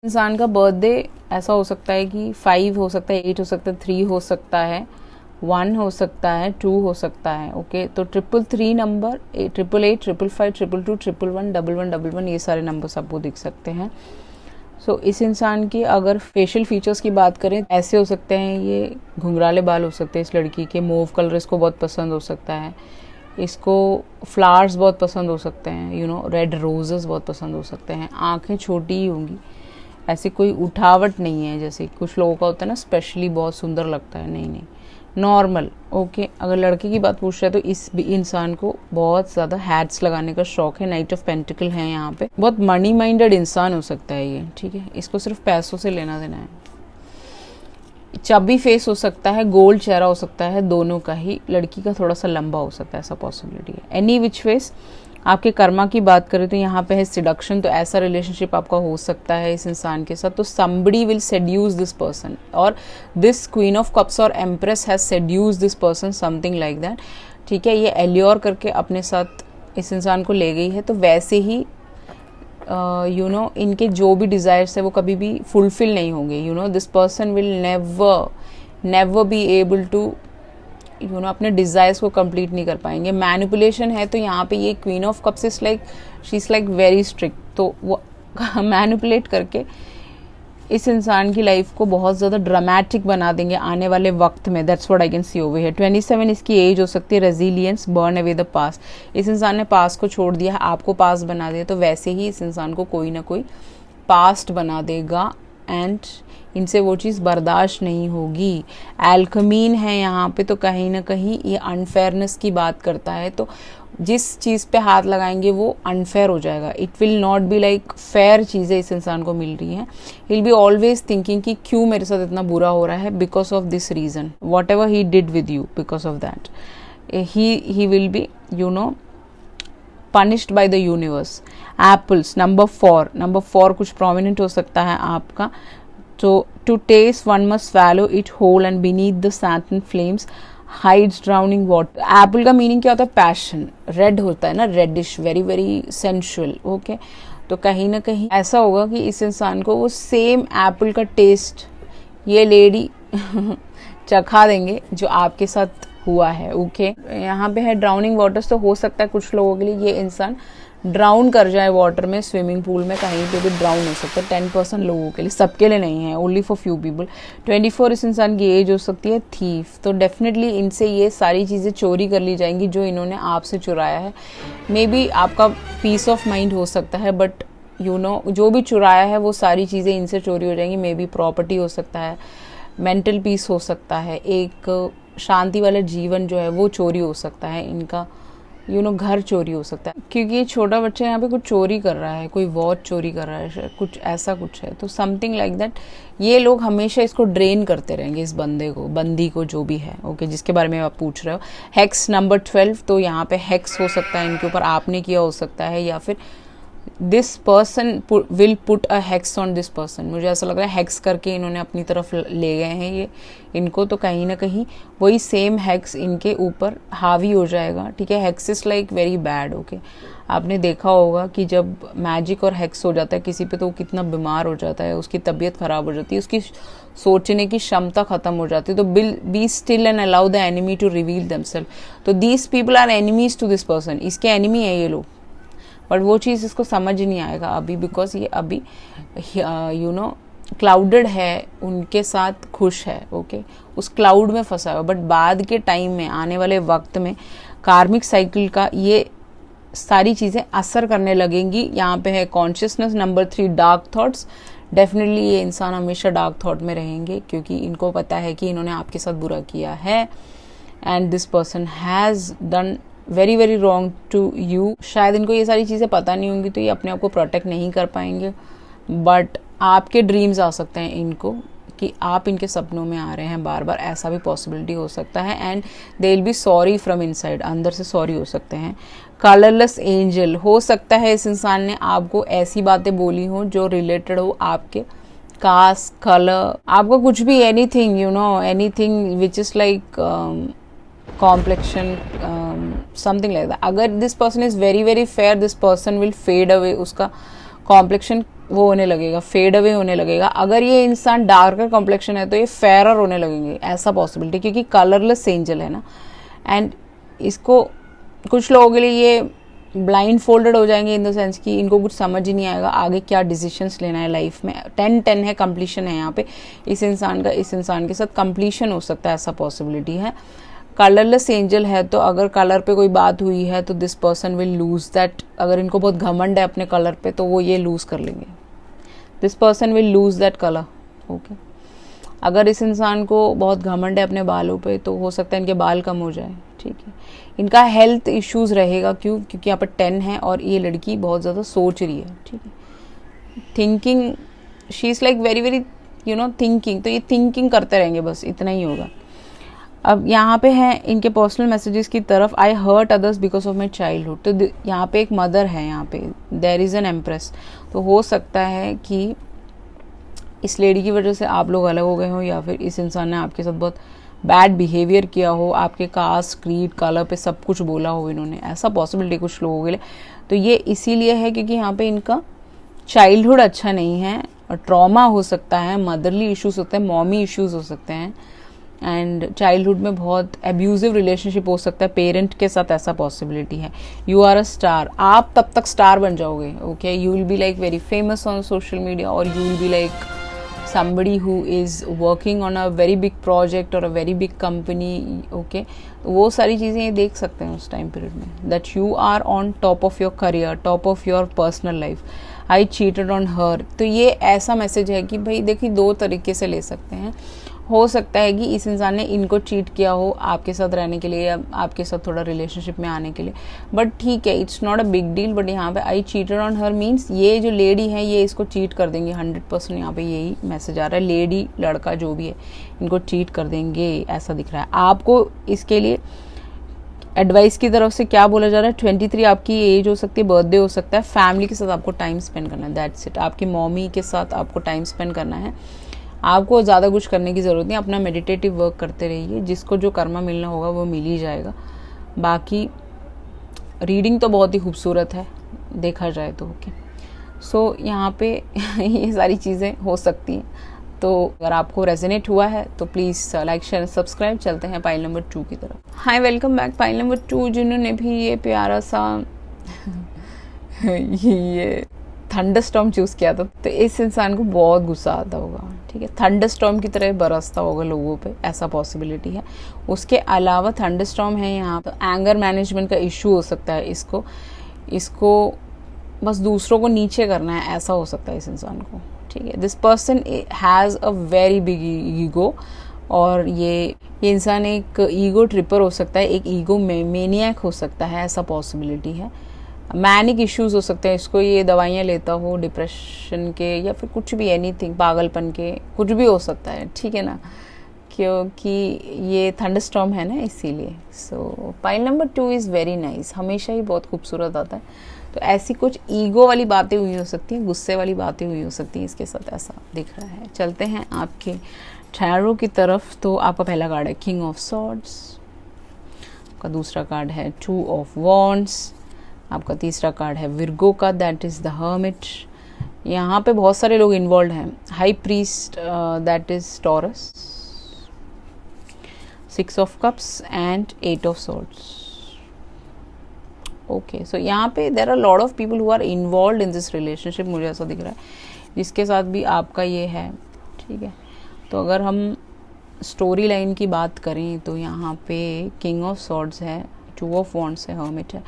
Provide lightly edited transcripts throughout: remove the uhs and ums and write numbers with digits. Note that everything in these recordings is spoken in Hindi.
इंसान का बर्थडे ऐसा हो सकता है कि 5 हो सकता है, 8 हो सकता है, 3 हो सकता है, 1 हो सकता है, 2 हो सकता है। ओके, तो 333 नंबर, 888, 555, 222, 111, 1111, ये सारे नंबर्स आपको दिख सकते हैं। सो इस इंसान की अगर फेशियल फीचर्स की बात करें, ऐसे हो सकते हैं, ये घुंघराले बाल हो सकते हैं इस लड़की के, मूव कलर इसको बहुत पसंद हो सकता है, इसको फ्लावर्स बहुत पसंद हो सकते हैं, रेड रोजेस बहुत पसंद हो सकते हैं, आंखें छोटी ही होंगी, ऐसी कोई उठावट नहीं है जैसे कुछ लोगों का होता है ना, स्पेशली बहुत सुंदर लगता है, नहीं, नॉर्मल। ओके, अगर लड़के की बात पूछ रहे हैं तो इस भी इंसान को बहुत ज़्यादा हैट्स लगाने का शौक है, नाइट ऑफ पेंटिकल है यहाँ पे, बहुत मनी माइंडेड इंसान हो सकता है ये, ठीक है, इसको सिर्फ पैसों से लेना देना है। चबी फेस हो सकता है, गोल्ड चेहरा हो सकता है, दोनों का ही, लड़की का थोड़ा सा लंबा हो सकता है, ऐसा पॉसिबिलिटी है। एनी विच फेस आपके कर्मा की बात करें तो यहाँ पे है सिडक्शन, तो ऐसा रिलेशनशिप आपका हो सकता है इस इंसान के साथ, तो somebody will seduce this person, और दिस क्वीन ऑफ कप्स और empress has seduced this person, something like that, ठीक है। ये एल्योर करके अपने साथ इस इंसान को ले गई है, तो वैसे ही इनके जो भी डिज़ायर्स है वो कभी भी फुलफिल नहीं होंगे। This person will never be able to अपने डिज़ायर्स को कंप्लीट नहीं कर पाएंगे। मैनिपुलेशन है तो यहाँ पे ये queen of cups is like, she is like very strict, तो वो मैनिपुलेट करके इस इंसान की लाइफ को बहुत ज़्यादा ड्रामेटिक बना देंगे आने वाले वक्त में। That's what I can see over here. 27 इसकी एज हो सकती है। Resilience, burn away the past, इस इंसान ने पास्ट को छोड़ दिया है, आपको पास्ट बना दिया, तो वैसे ही इस इंसान को कोई ना कोई पास्ट बना देगा एंड इनसे वो चीज़ बर्दाश्त नहीं होगी। एल्कमीन है यहाँ पे, तो कहीं ना कहीं ये अनफेयरनेस की बात करता है, तो जिस चीज़ पे हाथ लगाएंगे वो अनफेयर हो जाएगा। It will not be like fair चीज़ें इस इंसान को मिल रही हैं। ही विल बी ऑलवेज थिंकिंग कि क्यों मेरे साथ इतना बुरा हो रहा है, because of this reason, what ever he did with you, because of that he will B punished by the universe. Apples, number 4 कुछ prominent हो सकता है आपका। तो to taste one must swallow it whole and beneath the satin flames hides drowning water. Apple का मीनिंग क्या होता है? पैशन, रेड होता है ना, reddish, very very sensual. Okay, तो कहीं ना कहीं ऐसा होगा कि इस इंसान को वो सेम एप्पल का टेस्ट ये लेडी चखा देंगे जो आपके साथ हुआ है। ओके, यहाँ पे है ड्राउनिंग वाटर्स, तो हो सकता है कुछ लोगों के लिए ये इंसान ड्राउन कर जाए वाटर में, स्विमिंग पूल में, कहीं पे भी ड्राउन हो सकता है। 10% लोगों के लिए, सबके लिए नहीं है, ओनली फॉर फ्यू पीपल। 24 इस इंसान की एज हो सकती है। थीफ, तो डेफिनेटली इनसे ये सारी चीज़ें चोरी कर ली जाएंगी जो इन्होंने आपसे चुराया है। मे बी आपका पीस ऑफ माइंड हो सकता है, बट जो भी चुराया है वो सारी चीज़ें इनसे चोरी हो जाएंगी। मे बी प्रॉपर्टी हो सकता है, मेंटल पीस हो सकता है, एक शांति वाला जीवन जो है वो चोरी हो सकता है इनका, घर चोरी हो सकता है, क्योंकि ये छोटा बच्चा यहाँ पे कुछ चोरी कर रहा है, कोई वॉच चोरी कर रहा है, कुछ ऐसा कुछ है, तो समथिंग लाइक दैट। ये लोग हमेशा इसको ड्रेन करते रहेंगे, इस बंदी को जो भी है। ओके, जिसके बारे में आप पूछ रहे हो। हेक्स नंबर 12, तो यहाँ पे हेक्स हो सकता है इनके ऊपर, आपने किया हो सकता है, या फिर this person will put a hex on this person. मुझे ऐसा लग रहा है हेक्स करके इन्होंने अपनी तरफ ले गए हैं ये इनको, तो कहीं ना कहीं वही सेम हेक्स इनके ऊपर हावी हो जाएगा। ठीक है, hex is like very bad. Okay, आपने देखा होगा कि जब मैजिक और हेक्स हो जाता है किसी पे तो वो कितना बीमार हो जाता है, उसकी तबीयत खराब हो जाती है, उसकी सोचने की क्षमता खत्म हो जाती है। तो be still and allow the enemy to reveal themselves. तो these people are enemies to this person, इसके एनिमी है ये लोग, बट वो चीज़ इसको समझ नहीं आएगा अभी, बिकॉज ये अभी क्लाउडेड है, उनके साथ खुश है। ओके, उस क्लाउड में फंसा हुआ, बट बाद के टाइम में, आने वाले वक्त में कार्मिक साइकिल का ये सारी चीज़ें असर करने लगेंगी। यहाँ पे है consciousness number 3, dark thoughts. Definitely ये इंसान हमेशा डार्क थॉट में रहेंगे, क्योंकि इनको पता है कि इन्होंने आपके साथ बुरा किया है and this person has done very very wrong to you. शायद इनको ये सारी चीज़ें पता नहीं होंगी, तो ये अपने आप को प्रोटेक्ट नहीं कर पाएंगे, बट आपके ड्रीम्स आ सकते हैं इनको कि आप इनके सपनों में आ रहे हैं बार बार, ऐसा भी पॉसिबिलिटी हो सकता है। And they will be sorry from inside, अंदर से सॉरी हो सकते हैं। कलरलेस एंजल, हो सकता है इस इंसान ने आपको ऐसी बातें बोली हो जो रिलेटेड हो आपके कास्ट, कलर, आपको कुछ भी, anything anything which is like complexion, something like that. अगर this person is very very fair, this person will fade away, उसका कॉम्प्लेक्शन वो होने लगेगा, फेड अवे होने लगेगा। अगर ये इंसान डार्कर कॉम्प्लेक्शन है तो ये फेरर होने लगेंगे, ऐसा पॉसिबिलिटी, क्योंकि कलरलेस एंजल है ना। एंड इसको कुछ लोगों के लिए ये ब्लाइंड फोल्डेड हो जाएंगे इन द सेंस कि इनको कुछ समझ ही नहीं आएगा आगे क्या डिसीजंस लेना है लाइफ में। 10-10 है, कंप्लीशन है यहाँ पे इस इंसान का, इस इंसान के साथ कंप्लीशन हो सकता है, ऐसा पॉसिबिलिटी है। कलरलेस एंजल है तो अगर कलर पे कोई बात हुई है तो this person will lose that. अगर इनको बहुत घमंड है अपने कलर पे तो वो ये लूज कर लेंगे, this person will lose that colour. Okay, अगर इस इंसान को बहुत घमंड है अपने बालों पे तो हो सकता है इनके बाल कम हो जाए, ठीक है। इनका हेल्थ इश्यूज रहेगा, क्योंकि यहाँ पर 10 है और ये लड़की बहुत ज़्यादा सोच रही है, ठीक है। Thinking, she is like very very thinking, तो ये थिंकिंग करते रहेंगे, बस इतना ही होगा। अब यहाँ पे है इनके पर्सनल मैसेजेस की तरफ, I hurt others because of my childhood. तो यहाँ पे एक मदर है, यहाँ पे देयर इज़ एन एम्प्रेस। तो हो सकता है कि इस लेडी की वजह से आप लोग अलग हो गए हो, या फिर इस इंसान ने आपके साथ बहुत बैड बिहेवियर किया हो, आपके कास्ट, क्रीड, कलर पे सब कुछ बोला हो इन्होंने, ऐसा पॉसिबिलिटी कुछ लोगों के लिए। तो ये इसीलिए है क्योंकि यहाँ पे इनका चाइल्डहुड अच्छा नहीं है, ट्रॉमा हो सकता है, मदरली इश्यूज होते हैं, मॉमी इश्यूज हो सकते हैं, एंड चाइल्डहुड में बहुत एब्यूजिव रिलेशनशिप हो सकता है पेरेंट के साथ, ऐसा पॉसिबिलिटी है। यू आर अ स्टार, आप तब तक स्टार बन जाओगे, okay. You will be like very famous on social media, और you will be like somebody who is working on a very big project or a very big company, okay। वो सारी चीज़ें ये देख सकते हैं उस टाइम पीरियड में, that you are on top of your career, top of your personal life, I cheated on her। तो ये ऐसा मैसेज है कि भाई देखिए, दो तरीके से ले सकते हैं। हो सकता है कि इस इंसान ने इनको चीट किया हो आपके साथ रहने के लिए, या आपके साथ थोड़ा रिलेशनशिप में आने के लिए, बट ठीक है, it's not a big deal. But यहाँ पे आई चीटेड ऑन हर मीन्स ये जो लेडी है ये इसको चीट कर देंगे 100%। यहाँ पे यही मैसेज आ रहा है, लेडी लड़का जो भी है इनको चीट कर देंगे, ऐसा दिख रहा है। आपको इसके लिए एडवाइस की तरफ से क्या बोला जा रहा है, 23 आपकी एज हो सकती है, बर्थडे हो सकता है, फैमिली के साथ आपको टाइम स्पेंड करना है, दैट्स इट। आपकी मम्मी के साथ आपको टाइम स्पेंड करना है, आपको ज़्यादा कुछ करने की ज़रूरत नहीं, अपना मेडिटेटिव वर्क करते रहिए, जिसको जो कर्मा मिलना होगा वो मिल ही जाएगा। बाकी रीडिंग तो बहुत ही खूबसूरत है देखा जाए तो, ओके। सो यहाँ पे ये सारी चीज़ें हो सकती हैं। तो अगर आपको रेजोनेट हुआ है तो प्लीज़ लाइक, शेयर, सब्सक्राइब। चलते हैं पाइल नंबर 2 की तरफ। हाय, वेलकम बैक। पाइल नंबर 2 जिन्होंने भी ये प्यारा सा ये थंडरस्टॉर्म चूज़ किया था, तो इस इंसान को बहुत गुस्सा आता होगा, ठीक है। थंडरस्टॉर्म की तरह बरसता होगा लोगों पे, ऐसा पॉसिबिलिटी है। उसके अलावा थंडरस्टॉर्म है यहाँ, तो एंगर मैनेजमेंट का इशू हो सकता है। इसको बस दूसरों को नीचे करना है, ऐसा हो सकता है इस इंसान को, ठीक है। This person has a very big ego, और ये इंसान एक ईगो ट्रिपर हो सकता है, एक ईगो मेनियक हो सकता है, ऐसा पॉसिबिलिटी है। मैनिक इश्यूज हो सकते हैं, इसको ये दवाइयाँ लेता हो डिप्रेशन के, या फिर कुछ भी, एनीथिंग, पागलपन के, कुछ भी हो सकता है, ठीक है ना, क्योंकि ये थंडरस्टॉर्म है ना, इसीलिए। सो pile number 2 is very nice, हमेशा ही बहुत खूबसूरत आता है। तो ऐसी कुछ ईगो वाली बातें हुई हो सकती हैं, गुस्से वाली बातें हुई हो सकती हैं इसके साथ, ऐसा दिख रहा है। चलते हैं आपके टैरो की तरफ। तो आपका पहला कार्ड है किंग ऑफ सॉर्ड्स, आपका दूसरा कार्ड है 2 ऑफ वॉन्ड्स, आपका तीसरा कार्ड है विर्गो का, दैट इज़ द हर्मिट। यहाँ पे बहुत सारे लोग इन्वॉल्व हैं। High priest, that is Taurus, 6 of cups and 8 of swords. Okay, so यहाँ पे there are lot of people who are involve in this relationship, मुझे ऐसा दिख रहा है, जिसके साथ भी आपका ये है, ठीक है। तो अगर हम स्टोरी लाइन की बात करें तो यहाँ पे किंग ऑफ सॉर्ड्स है, 2 ऑफ वॉन्ड्स है, हर्मिट है।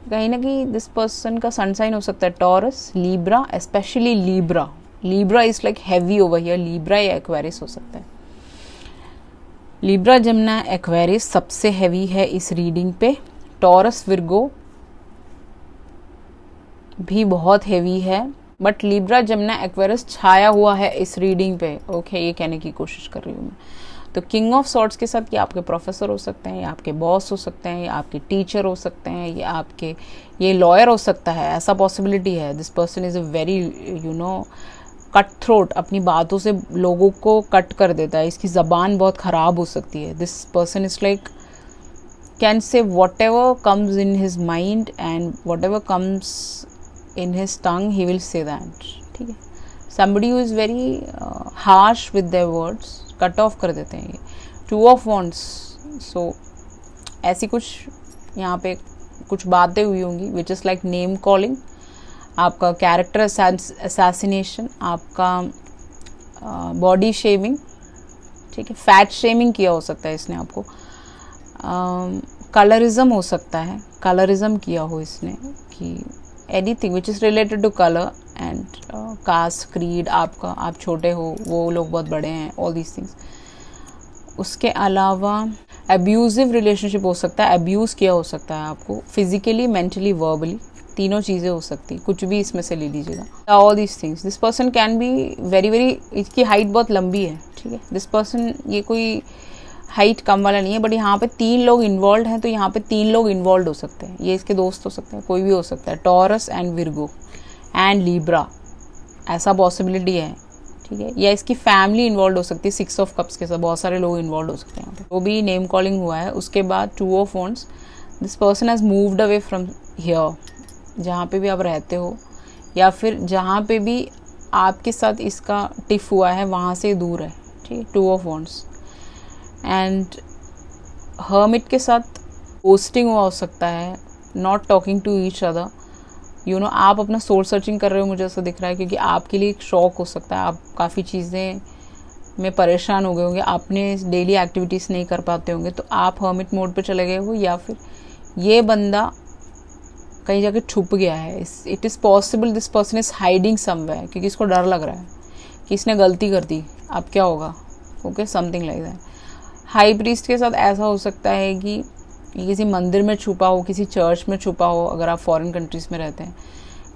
कहीं ना कहीं दिस पर्सन का सन साइन हो सकता है taurus, Libra, specially Libra. Libra is like heavy over here, Libra या एक्वेरियस हो सकता है। लीब्रा, जमुना, एक्वेरियस सबसे हैवी है इस रीडिंग पे। टॉरस, विर्गो भी बहुत हैवी है, बट लीब्रा, जमुना, एक्वेरियस छाया हुआ है इस रीडिंग पे, ओके। ये कहने की कोशिश कर रही हूँ मैं। तो किंग ऑफ सॉर्ड्स के साथ ये आपके प्रोफेसर हो सकते हैं, या आपके बॉस हो सकते हैं, या आपके टीचर हो सकते हैं, या आपके ये लॉयर हो सकता है, ऐसा पॉसिबिलिटी है। This person is a very cut throat, अपनी बातों से लोगों को कट कर देता है, इसकी ज़बान बहुत ख़राब हो सकती है। This person is like can say what ever comes in his mind, and what ever comes in his tongue he will say that, ठीक है. Somebody who is very harsh with their words, cut off कर देते हैं ये. 2 of Wands, so ऐसी कुछ यहाँ पे कुछ बातें हुई होंगी विच इज़ लाइक नेम कॉलिंग, आपका कैरेक्टर असैसिनेशन, आपका बॉडी शेमिंग, ठीक है, फैट शेमिंग किया हो सकता है इसने आपको, कलरिज्म हो सकता है, कलरिज्म किया हो इसने कि anything which is related to colour and caste creed, आपका आप छोटे हो वो लोग बहुत बड़े हैं, ऑल दीज थिंग्स. उसके अलावा अब्यूजिव रिलेशनशिप हो सकता है, अब्यूज़ किया हो सकता है आपको फिजिकली, मेंटली, वर्बली, तीनों चीज़ें हो सकती, कुछ भी इसमें से ले लीजिएगा. All these things. This person can be very very, इसकी हाइट बहुत लंबी है, ठीक है. दिस पर्सन, ये कोई हाइट कम वाला नहीं है, बट यहाँ पे 3 लोग इन्वॉल्व हैं, तो यहाँ पे 3 लोग इन्वॉल्व हो सकते हैं. ये इसके दोस्त हो सकते हैं, कोई भी हो सकता है. Taurus and Virgo and Libra, ऐसा पॉसिबिलिटी है, ठीक है. या इसकी फैमिली इन्वॉल्व हो सकती है 6 of Cups के साथ, बहुत सारे लोग इन्वॉल्व हो सकते हैं यहाँ पे. वो भी नेम कॉलिंग हुआ है. उसके बाद 2 of Wands, this person has moved away from here, जहाँ पे भी आप रहते हो या फिर जहाँ पे भी आपके साथ इसका टिफ हुआ है वहाँ से दूर है, ठीक है. 2 of Wands एंड हर्मिट के साथ पोस्टिंग हुआ हो सकता है, not talking to each other, you know. आप अपना सोल सर्चिंग कर रहे हो, मुझे ऐसा दिख रहा है, क्योंकि आपके लिए एक शॉक हो सकता है, आप काफ़ी चीज़ें में परेशान हो गए होंगे, आपने डेली एक्टिविटीज़ नहीं कर पाते होंगे, तो आप हर्मिट मोड पे चले गए हो, या फिर ये बंदा कहीं जाके छुप गया है. It is possible this person is hiding somewhere, क्योंकि इसको डर लग रहा है कि इसने गलती कर दी, अब क्या होगा, okay, something like that. High priest के साथ ऐसा हो सकता है कि ये किसी मंदिर में छुपा हो, किसी चर्च में छुपा हो, अगर आप फॉरेन कंट्रीज़ में रहते हैं,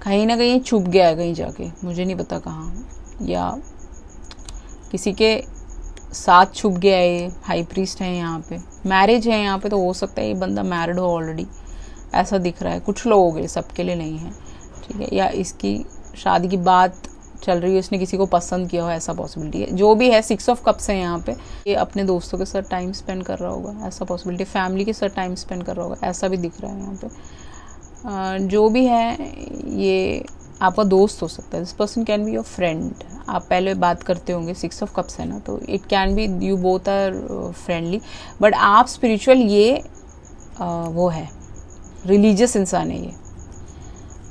कहीं ना कहीं छुप गया है कहीं जाके, मुझे नहीं पता कहाँ, या किसी के साथ छुप गया है. ये हाई प्रीस्ट है यहाँ पे, मैरिज है यहाँ पे, तो हो सकता है ये बंदा मैरिड हो ऑलरेडी, ऐसा दिख रहा है. कुछ लोगों के लिए, सबके लिए नहीं है, ठीक है. या इसकी शादी की बात चल रही है, इसने किसी को पसंद किया हो, ऐसा पॉसिबिलिटी है. जो भी है 6 of Cups है यहाँ पे, ये अपने दोस्तों के साथ टाइम स्पेंड कर रहा होगा, ऐसा पॉसिबिलिटी. फैमिली के साथ टाइम स्पेंड कर रहा होगा, ऐसा भी दिख रहा है यहाँ पे. जो भी है ये आपका दोस्त हो सकता है. This person can be your friend. आप पहले बात करते होंगे, 6 of Cups है ना, तो it can be you both are friendly, but आप स्पिरिचुअल, ये वो है रिलीजियस इंसान है ये.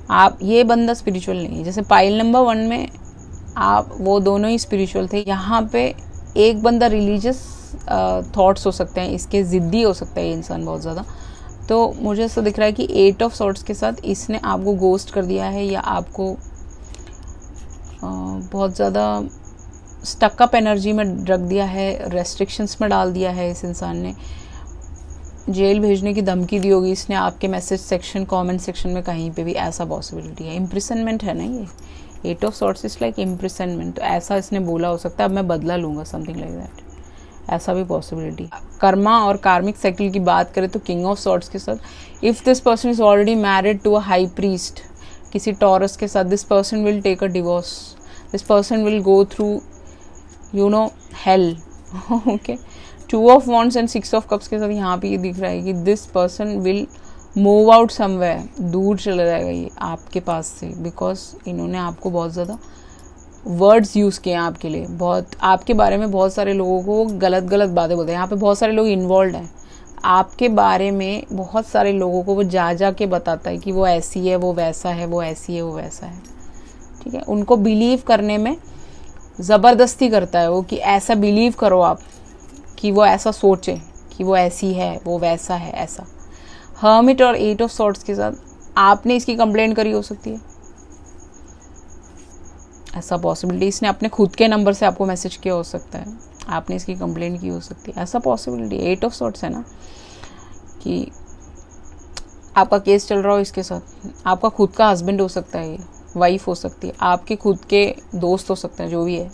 आप, ये बंदा स्पिरिचुअल नहीं है. जैसे पाइल नंबर 1 में आप वो दोनों ही स्पिरिचुअल थे, यहाँ पे एक बंदा रिलीजियस थॉट्स हो सकते हैं इसके, ज़िद्दी हो सकता है ये इंसान बहुत ज़्यादा. तो मुझे ऐसा दिख रहा है कि 8 of Swords के साथ इसने आपको गोस्ट कर दिया है, या आपको बहुत ज़्यादा स्टकअप एनर्जी में रख दिया है, रेस्ट्रिक्शंस में डाल दिया है. इस इंसान ने जेल भेजने की धमकी दी होगी इसने आपके मैसेज सेक्शन, कमेंट सेक्शन में, कहीं पे भी, ऐसा पॉसिबिलिटी है. इम्प्रिसनमेंट है ना ये, 8 of Swords इज लाइक इम्प्रिसनमेंट, तो ऐसा इसने बोला हो सकता है, अब मैं बदला लूँगा, समथिंग लाइक दैट, ऐसा भी पॉसिबिलिटी. कर्मा और कार्मिक साइकिल की बात करें तो किंग ऑफ सॉर्ड्स के साथ, if this person is already married to a high priest, किसी टॉरस के साथ, this person will take a divorce, this person will go through you know hell, okay. 2 of Wands and 6 of Cups के साथ यहाँ पे ये दिख रहा है कि this person will move out somewhere, दूर चला जाएगा ये आपके पास से, बिकॉज इन्होंने आपको बहुत ज़्यादा वर्ड्स यूज़ किए हैं आपके लिए, बहुत आपके बारे में बहुत सारे लोगों को गलत गलत बातें बोलते हैं. यहाँ पे बहुत सारे लोग इन्वॉल्व हैं आपके बारे में, बहुत सारे लोगों को वो जा के बताता है कि वो ऐसी है, वो वैसा है, वो ऐसी है, वो वैसा है, ठीक है. उनको बिलीव करने में ज़बरदस्ती करता है वो, कि ऐसा बिलीव करो आप, कि वो ऐसा सोचे कि वो ऐसी है, वो वैसा है, ऐसा. हर्मिट और 8 of Swords के साथ आपने इसकी कंप्लेंट करी हो सकती है, ऐसा पॉसिबिलिटी. इसने अपने खुद के नंबर से आपको मैसेज किया हो सकता है, आपने इसकी कंप्लेंट की हो सकती है, ऐसा पॉसिबिलिटी. 8 of Swords है ना, कि आपका केस चल रहा हो इसके साथ, आपका खुद का हस्बैंड हो सकता है, ये वाइफ हो सकती है, आपके खुद के दोस्त हो सकते हैं, जो भी है,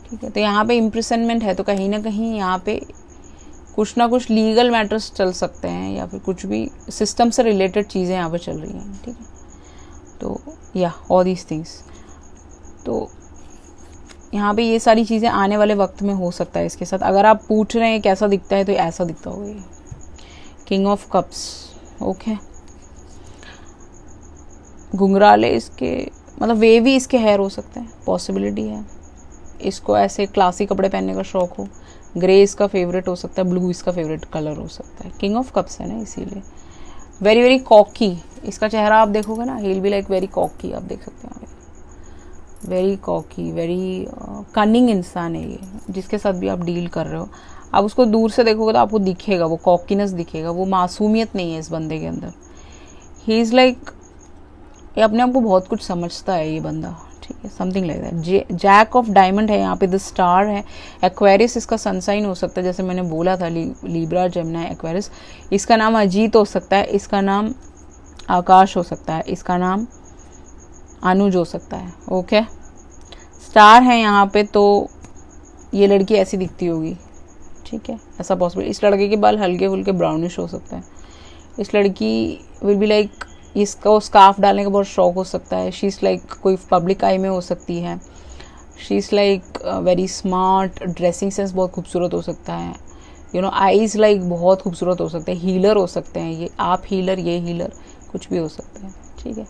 ठीक है. तो यहाँ पे इम्प्रिसनमेंट है, तो कहीं ना कहीं यहाँ पे कुछ ना कुछ लीगल मैटर्स चल सकते हैं, या फिर कुछ भी सिस्टम से रिलेटेड चीज़ें यहाँ पे चल रही हैं, ठीक है. तो या ऑल दीज थिंग्स, तो यहाँ पे ये सारी चीज़ें आने वाले वक्त में हो सकता है इसके साथ. अगर आप पूछ रहे हैं कैसा दिखता है, तो ऐसा दिखता होगा ये, किंग ऑफ कप्स, ओके. घुंघराले इसके, मतलब वेवी इसके हेयर हो सकते हैं, पॉसिबिलिटी है। इसको ऐसे क्लासी कपड़े पहनने का शौक हो, ग्रे इसका फेवरेट हो सकता है, ब्लू इसका फेवरेट कलर हो सकता है। किंग ऑफ कप्स है ना, इसीलिए वेरी वेरी कॉकी इसका चेहरा आप देखोगे ना, ही will be like very cocky, आप देख सकते हैं, वेरी कॉकी, वेरी कनिंग इंसान है ये, जिसके साथ भी आप डील कर रहे हो। आप उसको दूर से देखोगे तो आपको दिखेगा, वो कॉकीनेस दिखेगा, वो मासूमियत नहीं है इस बंदे के अंदर। ही इज़ लाइक, ये अपने आप को बहुत कुछ समझता है ये बंदा, ठीक है, something like that. Jack of diamond है यहाँ पे, द स्टार है, एक्वेरियस इसका सनसाइन हो सकता है, जैसे मैंने बोला था लिब्रा, जेमिनी, एक्वेरियस। इसका नाम अजीत हो सकता है, इसका नाम आकाश हो सकता है, इसका नाम अनुज हो सकता है। ओके, स्टार है यहाँ पे, तो ये लड़की ऐसी दिखती होगी, ठीक है, ऐसा पॉसिबल। इस लड़के के बाल हल्के फुल्के ब्राउनिश हो सकते हैं। इस लड़की विल बी लाइक, इसका स्कार्फ डालने का बहुत शौक हो सकता है। शी इज़ लाइक, कोई पब्लिक आई में हो सकती है। She is like very smart, dressing sense बहुत खूबसूरत हो सकता है, यू नो, आईज लाइक बहुत खूबसूरत हो सकते हैं। हीलर हो सकते हैं ये, आप हीलर, ये हीलर, कुछ भी हो सकता है, ठीक है।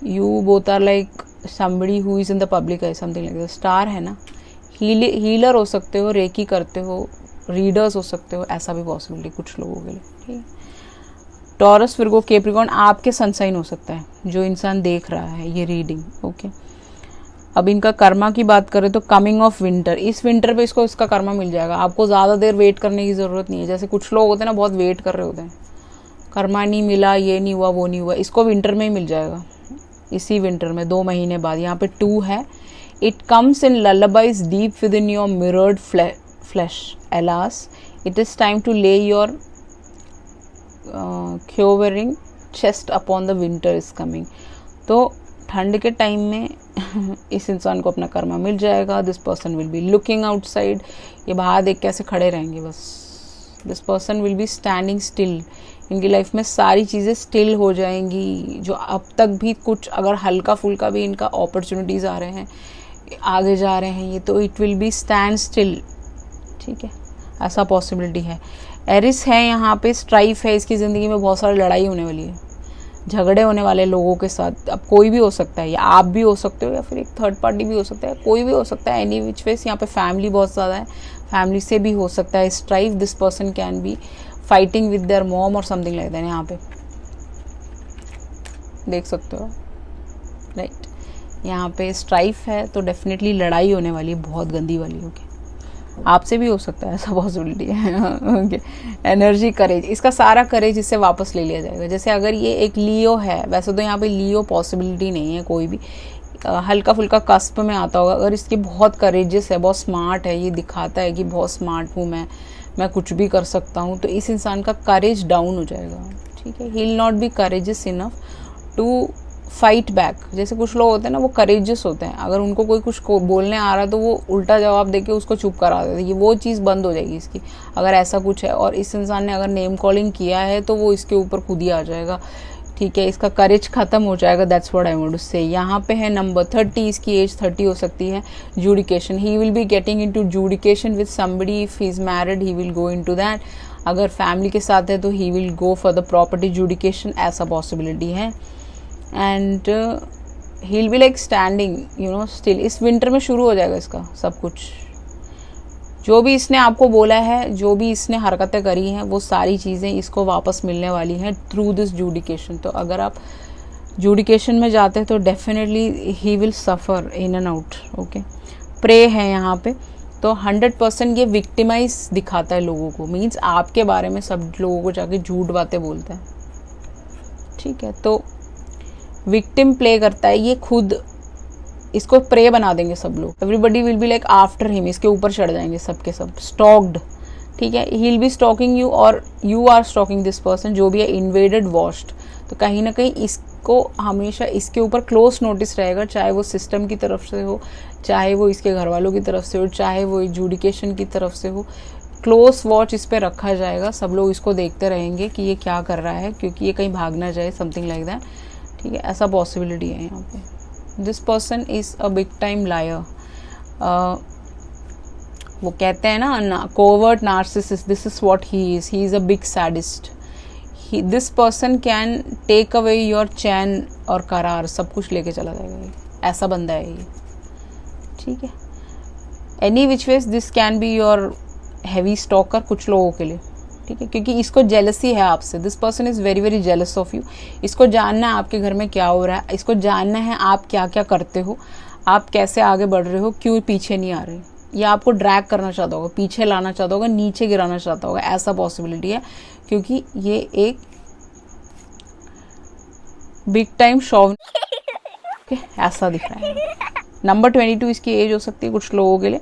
You both are like somebody who is in the public eye, something like that. Star है ना, हीलर हो सकते हो, रेकी करते हो, रीडर्स हो सकते हो, ऐसा भी पॉसिबिलिटी कुछ लोगों के लिए, ठीक है। टॉरस, विर्गो, कैप्रिकॉर्न आपके सनसाइन हो सकता है, जो इंसान देख रहा है ये रीडिंग। ओके, अब इनका कर्मा की बात करें तो कमिंग ऑफ विंटर, इस विंटर पे इसको इसका कर्मा मिल जाएगा। आपको ज़्यादा देर वेट करने की ज़रूरत नहीं है। जैसे कुछ लोग होते हैं ना, बहुत वेट कर रहे होते हैं, कर्मा नहीं मिला, ये नहीं हुआ, वो नहीं हुआ, इसको विंटर में ही मिल जाएगा, इसी विंटर में 2 महीने बाद। यहाँ पे 2 है, it comes in lullabies deep within your mirrored flesh, alas it is time to lay your quivering chest upon the winter is coming. तो ठंड के टाइम में इस इंसान को अपना कर्मा मिल जाएगा। This person will be looking outside, ये बाहर देख के ऐसे खड़े रहेंगे बस। This person will B standing still, इनकी लाइफ में सारी चीज़ें स्टिल हो जाएंगी। जो अब तक भी कुछ अगर हल्का फुल्का भी इनका अपॉर्चुनिटीज़ आ रहे हैं, आगे जा रहे हैं ये, तो it will be stand still, ठीक है, ऐसा पॉसिबिलिटी है। एरिस है यहाँ पे, स्ट्राइफ है, इसकी ज़िंदगी में बहुत सारी लड़ाई होने वाली है, झगड़े होने वाले लोगों के साथ। अब कोई भी हो सकता है, या आप भी हो सकते हो, या फिर एक थर्ड पार्टी भी हो सकता है, कोई भी हो सकता है, एनी विच वेज। यहाँ पे फैमिली बहुत ज़्यादा है, फैमिली से भी हो सकता है strife. This person can B fighting with their mom और समथिंग लाइक दैट। यहाँ पे देख सकते हो, राइट, यहाँ पे स्ट्राइफ है, तो डेफिनेटली लड़ाई होने वाली है, बहुत गंदी वाली। ओके, आपसे भी हो सकता है, ऐसा पॉसिबिलिटी है। ओके, एनर्जी, करेज, इसका सारा करेज इससे वापस ले लिया जाएगा। जैसे अगर ये एक लियो है, वैसे तो यहाँ पे लियो पॉसिबिलिटी नहीं है, कोई भी हल्का फुल्का कस्प में आता होगा। अगर इसकी बहुत करेजियस है, बहुत स्मार्ट है, ये दिखाता है कि बहुत स्मार्ट हूँ मैं कुछ भी कर सकता हूँ, तो इस इंसान का करेज डाउन हो जाएगा, ठीक है। He will not be courageous enough to fight back. जैसे कुछ लोग होते हैं ना, वो करेजियस होते हैं, अगर उनको कोई कुछ बोलने आ रहा है तो वो उल्टा जवाब देके उसको चुप करा देते हैं। ये वो चीज़ बंद हो जाएगी इसकी, अगर ऐसा कुछ है। और इस इंसान ने अगर नेम कॉलिंग किया है तो वो इसके ऊपर खुद ही आ जाएगा, ठीक है, इसका करेज खत्म हो जाएगा। That's what I want to say. यहाँ पे है नंबर 30, इसकी एज 30 हो सकती है। Adjudication, he will be getting into adjudication with somebody. If he is married he will go into that. अगर फैमिली के साथ है तो he will go for the property adjudication, ऐसा पॉसिबिलिटी है। And he will be like standing, you know, still. इस विंटर में शुरू हो जाएगा इसका सब कुछ। जो भी इसने आपको बोला है, जो भी इसने हरकतें करी हैं, वो सारी चीज़ें इसको वापस मिलने वाली हैं थ्रू दिस जूडिकेशन। तो अगर आप जूडिकेशन में जाते हैं तो definitely he will suffer in and out. Okay, pray है यहाँ पे, तो 100% ये विक्टिमाइज दिखाता है लोगों को। मीन्स आपके बारे में सब लोगों को जाके झूठ बातें बोलता है, ठीक है। तो विक्टिम प्ले करता है ये खुद, इसको प्रे बना देंगे सब लोग। Everybody will be like after him, इसके ऊपर चढ़ जाएंगे सब के सब, स्टॉक्ड, ठीक है। He will be stalking you और you are stalking this person, जो भी है इन्वेडेड, वॉश्ड। तो कहीं ना कहीं इसको हमेशा इसके ऊपर क्लोज नोटिस रहेगा, चाहे वो सिस्टम की तरफ से हो, चाहे वो इसके घर वालों की तरफ से हो, चाहे वो एजुकेशन की तरफ से हो। क्लोज वॉच इस पर रखा जाएगा, सब लोग इसको देखते रहेंगे कि ये क्या कर रहा है, क्योंकि ये कहीं भाग ना जाए, समथिंग लाइक दैट, ठीक है। ऐसा पॉसिबिलिटी है यहाँ पे। This person is a big time liar. वो कहते हैं ना, covert narcissist, this is what he is a big sadist. This person can take away your चैन और करार सब कुछ लेके चला जाएगा ये। ऐसा बंदा है ये, ठीक है। Any which ways this can be your heavy stalker कुछ लोगों के लिए, ठीक है, क्योंकि इसको जेलसी है आपसे। This person is very very jealous of you. इसको जानना है आपके घर में क्या हो रहा है, इसको जानना है आप क्या क्या करते हो, आप कैसे आगे बढ़ रहे हो, क्यों पीछे नहीं आ रहे। या आपको ड्रैग करना चाहता होगा, पीछे लाना चाहता होगा, नीचे गिराना चाहता होगा, ऐसा पॉसिबिलिटी है, क्योंकि ये एक बिग टाइम शॉव ऐसा दिख रहा है। नंबर 22 इसकी एज हो सकती है कुछ लोगों के लिए।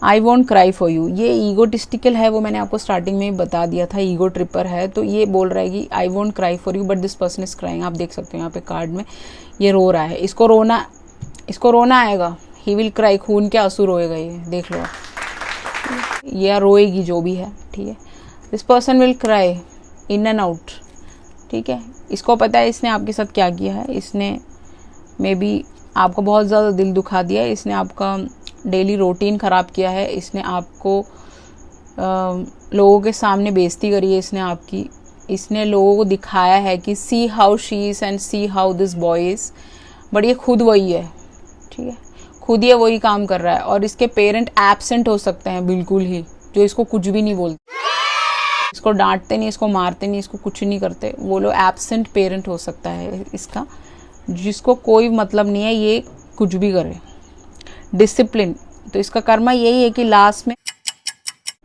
I want cry for you, ये ईगोटिस्टिकल है, वो मैंने आपको स्टार्टिंग में ही बता दिया था, ईगो ट्रिपर है। तो ये बोल रहा है कि I want cry for you but this person is crying. आप देख सकते हो यहाँ पे कार्ड में ये रो रहा है, इसको रोना आएगा। ही विल क्राई, खून के आंसू रोएगा ये, देख लो आप, या रोएगी जो भी है, ठीक है। This person will cry in and out, ठीक है। इसको पता है इसने आपके साथ क्या किया है। इसने मे बी आपको बहुत ज़्यादा दिल दुखा दिया है, इसने आपका डेली रूटीन ख़राब किया है, इसने आपको लोगों के सामने बेइज्जती करी है इसने आपकी। इसने लोगों को दिखाया है कि see how she is and see how this boy is, but ये खुद वही है, ठीक है, खुद ये वही काम कर रहा है। और इसके पेरेंट एब्सेंट हो सकते हैं बिल्कुल ही, जो इसको कुछ भी नहीं बोलते, इसको डांटते नहीं, इसको मारते नहीं, इसको कुछ नहीं करते, वो लोग एब्सेंट पेरेंट हो सकता है इसका, जिसको कोई मतलब नहीं है ये कुछ भी करे। डिसिप्लिन, तो इसका कर्मा यही है कि लास्ट में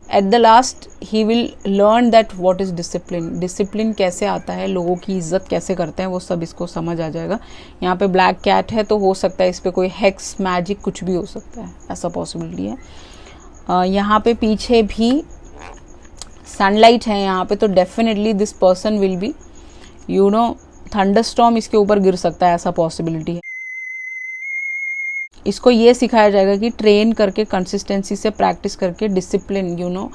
at the last he will learn that what is discipline. Discipline कैसे आता है, लोगों की इज्जत कैसे करते हैं, वो सब इसको समझ आ जाएगा। यहाँ पे ब्लैक कैट है तो हो सकता है इस पर कोई हेक्स मैजिक कुछ भी हो सकता है, ऐसा पॉसिबिलिटी है। यहाँ पे पीछे भी सनलाइट है यहाँ पे, तो definitely this person will be you no thunderstorm इसके ऊपर गिर सकता है, ऐसा पॉसिबिलिटी है। इसको ये सिखाया जाएगा कि ट्रेन करके, कंसिस्टेंसी से प्रैक्टिस करके, डिसिप्लिन यू नो,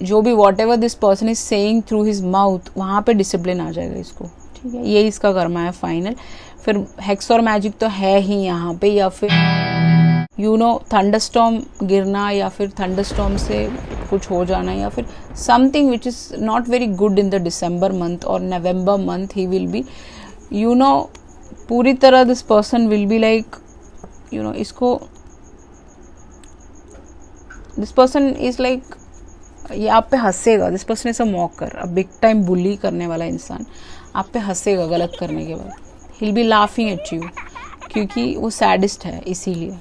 जो भी what ever this person is saying through his mouth, वहाँ पे डिसिप्लिन आ जाएगा इसको, ठीक है। ये इसका कर्मा है फाइनल। फिर हेक्स और मैजिक तो है ही यहाँ पे, या फिर यू नो थंडरस्टॉर्म गिरना, या फिर थंडरस्टॉर्म से कुछ हो जाना, या फिर something which is not very good in the December month और November month. He will be you know पूरी तरह this person will be like you know, इसको दिस पर्सन इज लाइक, ये आप पे हंसेगा। This person is a mocker, a big time bully करने वाला इंसान आप पे हंसेगा गलत करने के बाद। ही will B laughing at you, क्योंकि वो सैडिस्ट है, इसीलिए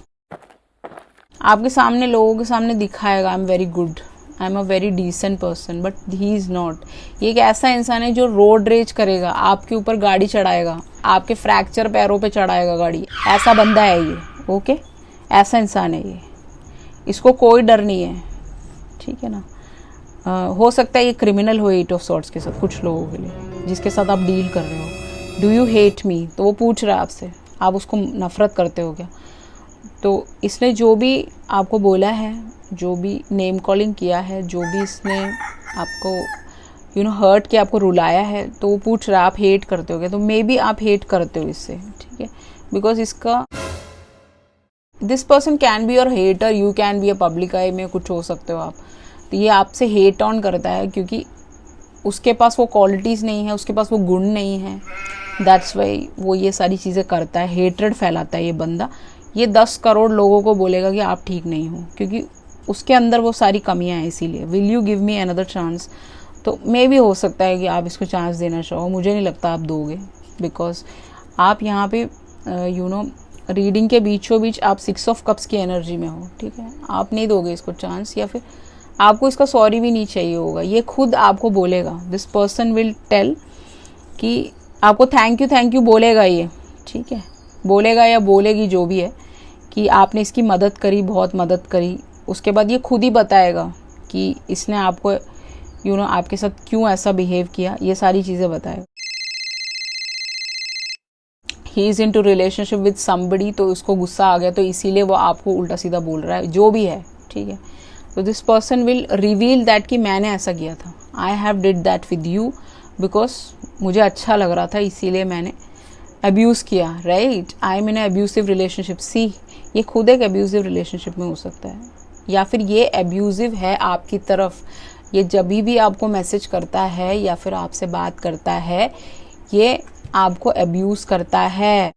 आपके सामने, लोगों के सामने दिखाएगा I am very good, I am a very decent person, but he is not. ये एक ऐसा इंसान है जो रोड रेज करेगा, आपके ऊपर गाड़ी चढ़ाएगा, आपके फ्रैक्चर पैरों पे चढ़ाएगा गाड़ी, ऐसा बंदा है ये, ओके, ऐसा इंसान है ये। इसको कोई डर नहीं है, ठीक है ना। हो सकता है ये क्रिमिनल हो 8 ऑफ सॉर्ड्स के साथ कुछ लोगों के लिए, जिसके साथ आप डील कर रहे हो। डू यू हेट मी, तो वो पूछ रहा है आपसे, आप उसको नफरत करते हो क्या। तो इसने जो भी आपको बोला है, जो भी नेम कॉलिंग किया है, जो भी इसने आपको यू नो हर्ट किया, आपको रुलाया है, तो वो पूछ रहा है आप हेट करते हो क्या। तो मे बी आप हेट करते हो इससे, ठीक है, बिकॉज इसका this person can be your hater, you can be a public eye में कुछ हो सकते हो आप। तो ये आपसे हेट ऑन करता है क्योंकि उसके पास वो क्वालिटीज़ नहीं है, उसके पास वो गुण नहीं है, दैट्स वाई वो ये सारी चीज़ें करता है, हेट्रेड फैलाता है ये बंदा। ये 10 करोड़ लोगों को बोलेगा कि आप ठीक नहीं हो, क्योंकि उसके अंदर वो सारी कमियां हैं। इसीलिए will you give me another chance, तो मे भी हो सकता है कि आप इसको चांस देना चाहो, मुझे नहीं लगता आप दोगे, बिकॉज आप यहाँ पे यू नो रीडिंग के बीचों बीच आप 6 ऑफ कप्स की एनर्जी में हो, ठीक है, आप नहीं दोगे इसको चांस, या फिर आपको इसका सॉरी भी नहीं चाहिए होगा, ये खुद आपको बोलेगा। दिस पर्सन विल टेल कि आपको थैंक यू बोलेगा ये, ठीक है, बोलेगा या बोलेगी जो भी है कि आपने इसकी मदद करी, बहुत मदद करी। उसके बाद ये खुद ही बताएगा कि इसने आपको यू नो आपके साथ क्यों ऐसा बिहेव किया, ये सारी चीज़ें बताएगा। He is in to relationship with somebody, तो उसको गुस्सा आ गया, तो इसीलिए वो आपको उल्टा सीधा बोल रहा है, जो भी है, ठीक है। तो this person will reveal that कि मैंने ऐसा किया था, I have did that with you because मुझे अच्छा लग रहा था, इसीलिए मैंने अब्यूज़ किया, right. I am in abusive relationship. See, ये खुद एक अब्यूसिव रिलेशनशिप में हो सकता है, या फिर ये अब्यूसिव है आपकी तरफ। ये जब भी आपको मैसेज करता है या फिर आपसे बात करता है, ये आपको अब्यूज करता है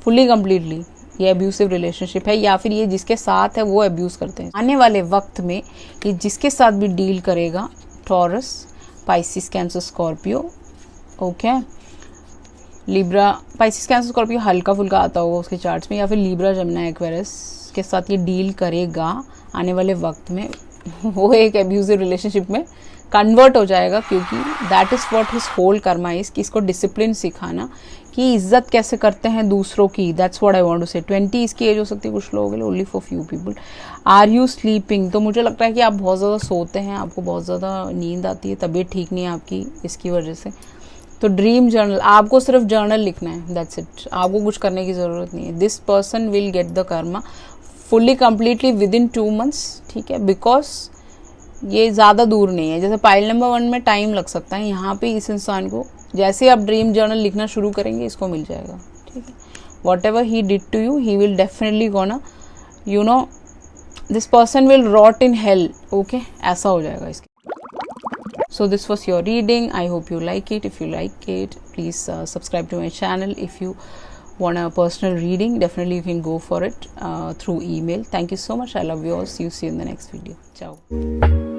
फुल्ली कंप्लीटली, ये अब्यूसिव रिलेशनशिप है, या फिर ये जिसके साथ है वो अब्यूज करते हैं। आने वाले वक्त में ये जिसके साथ भी डील करेगा, taurus, Pisces, cancer, Scorpio, okay, Libra, Pisces, cancer, Scorpio हल्का फुल्का आता होगा उसके चार्ट्स में, या फिर लिब्रा, जमुना, एक्वेरियस के साथ ये डील करेगा आने वाले वक्त में, वो एक एब्यूजिव रिलेशनशिप में कन्वर्ट हो जाएगा, क्योंकि that is what his whole karma is, कि इसको डिसिप्लिन सिखाना, कि इज्जत कैसे करते हैं दूसरों की। That's what I want to say. 20 इसकी एज हो सकती है कुछ लोगों के लिए, only for few people. Are you sleeping, तो मुझे लगता है कि आप बहुत ज़्यादा सोते हैं, आपको बहुत ज़्यादा नींद आती है, तबीयत ठीक नहीं है आपकी इसकी वजह से। तो ड्रीम जर्नल, आपको सिर्फ जर्नल लिखना है, दैट्स इट, आपको कुछ करने की ज़रूरत नहीं है। This person will get the Karma fully completely with in 2 months, ठीक है, बिकॉज ये ज़्यादा दूर नहीं है। जैसे पाइल नंबर 1 में टाइम लग सकता है, यहाँ पे इस इंसान को जैसे आप ड्रीम जर्नल लिखना शुरू करेंगे इसको मिल जाएगा, ठीक है। Whatever he did to you, he will definitely gonna, you know, this person will rot in hell, okay, ऐसा हो जाएगा इसके। So this was your reading. I hope you like it. If you like it, please subscribe to my channel. If you want a personal reading, definitely you can go for it through email. Thank you so much. I love you all. See you in the next video. Ciao.